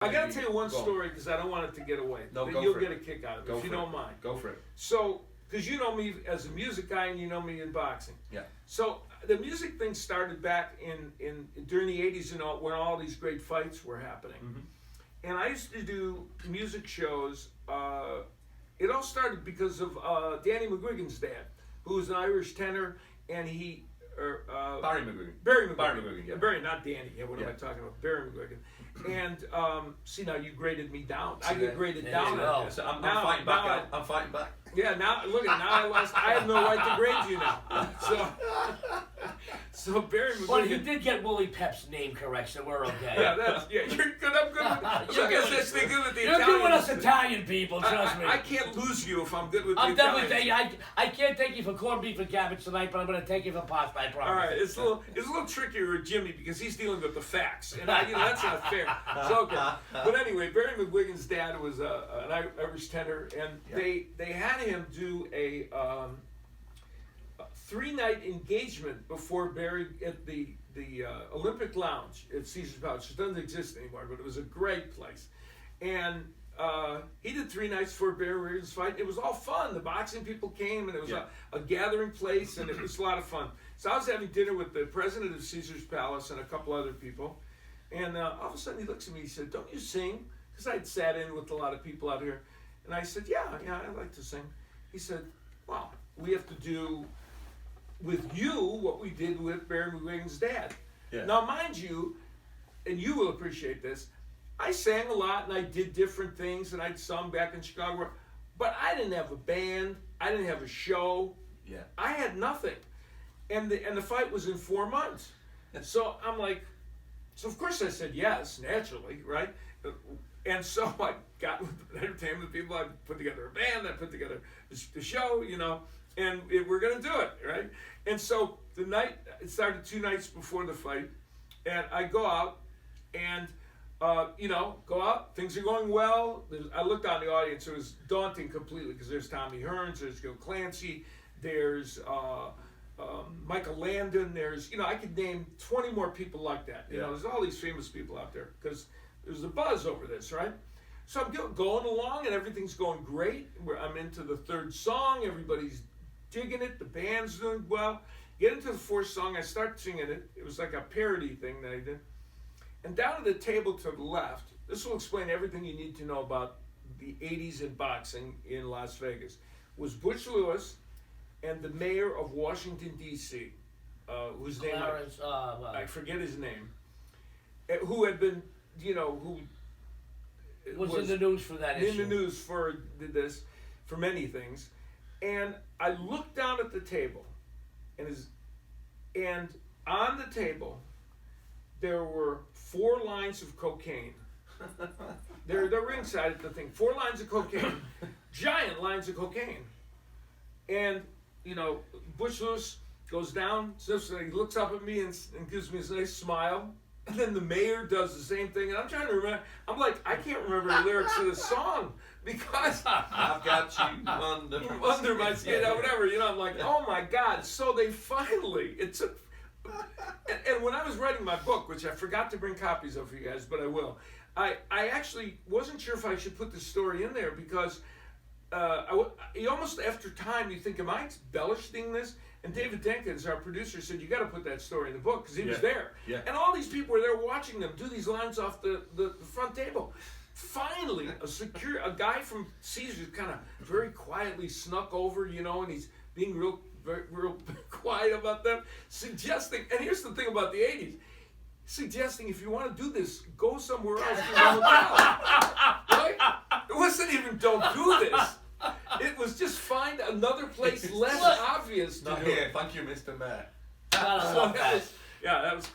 I gotta tell you one story because I don't want it to get away. No, you'll get a kick out of it if you don't mind. Go for it. So, because you know me as a music guy and you know me in boxing. Yeah. So the music thing started back in during the '80s, when all these great fights were happening. Mm-hmm. And I used to do music shows. It all started because of Danny McGuigan's dad, who was an Irish tenor, and he. Barry McGuigan. Barry McGuigan. Barry McGuigan. Yeah, Barry, not Danny. Yeah, what am I talking about? Barry McGuigan. And see, now you graded me down. I get graded down. So I'm fighting back. I'm fighting back. Yeah, now look at now I lost. I have no right to grade you now. So Barry McGuigan. Well, you did get Willie Pep's name correct, so we're okay. Yeah, you're good. I'm good. With, look at this thing. Good with the You're Italians. good with us Italian people. Trust me. I can't lose you if I'm good with the I'm Italians. definitely. I can't take you for corned beef and cabbage tonight, but I'm going to take you for pasta. I promise. All right, it's a little trickier with Jimmy because he's dealing with the facts, and that's not fair. So okay, but anyway, Barry McGuigan's dad was an Irish tenor, and they had him do a 3-night engagement before Barry at the Olympic Lounge at Caesar's Palace. It doesn't exist anymore, but it was a great place, and he did 3 nights for Barry McGuigan's fight. It was all fun. The boxing people came, and it was a gathering place, and it was a lot of fun. So I was having dinner with the president of Caesar's Palace and a couple other people, and all of a sudden he looks at me. He said, "Don't you sing?" Because I'd sat in with a lot of people out here, and I said, "Yeah, I like to sing." He said, "Well, we have to do with you what we did with Barry McGuigan's dad." Yeah. Now, mind you, and you will appreciate this, I sang a lot and I did different things and I'd sung back in Chicago, but I didn't have a band. I didn't have a show. Yeah. I had nothing. And the fight was in 4 months. So I'm like, so of course I said yes, naturally, right? And so I got with the entertainment people. I put together a band. I put together the show, and we're going to do it, right? And so the night, it started 2 nights before the fight, and I go out, and, go out, things are going well. I looked on the audience, it was daunting completely, because there's Tommy Hearns, there's Gil Clancy, there's Michael Landon, there's, I could name 20 more people like that. There's all these famous people out there, because there's a buzz over this, right? So I'm going along, and everything's going great. I'm into the 3rd song, everybody's digging it, the band's doing well. Get into the 4th song, I start singing it. It was like a parody thing that I did. And down at the table to the left, this will explain everything you need to know about the 80s in boxing in Las Vegas, was Butch Lewis and the mayor of Washington, D.C., whose name I forget his name, who had been, who was in the news for that issue. In the news for this, for many things. And I looked down at the table, and on the table, there were 4 lines of cocaine. They're ringside at the thing. 4 lines of cocaine, giant lines of cocaine. And, Butch Lewis goes down, he looks up at me and gives me a nice smile. And then the mayor does the same thing. And I'm trying to remember. I'm like, I can't remember the lyrics of the song because I've got you under my skin, whatever. I'm like, oh my God. So they finally, it took. And when I was writing my book, which I forgot to bring copies of for you guys, but I will, I actually wasn't sure if I should put this story in there because you almost, after time, you think, am I embellishing this? And David Denkins, our producer, said, you got to put that story in the book because he was there. Yeah. And all these people were there watching them do these lines off the front table. Finally, a guy from Caesars kind of very quietly snuck over, and he's being real quiet about them, suggesting, and here's the thing about the 80s, suggesting if you want to do this, go somewhere else to the hotel. Right? It wasn't even don't do this. It was just find another place less obvious to Not do. here, thank you, Mr. Mayor. I love that. That was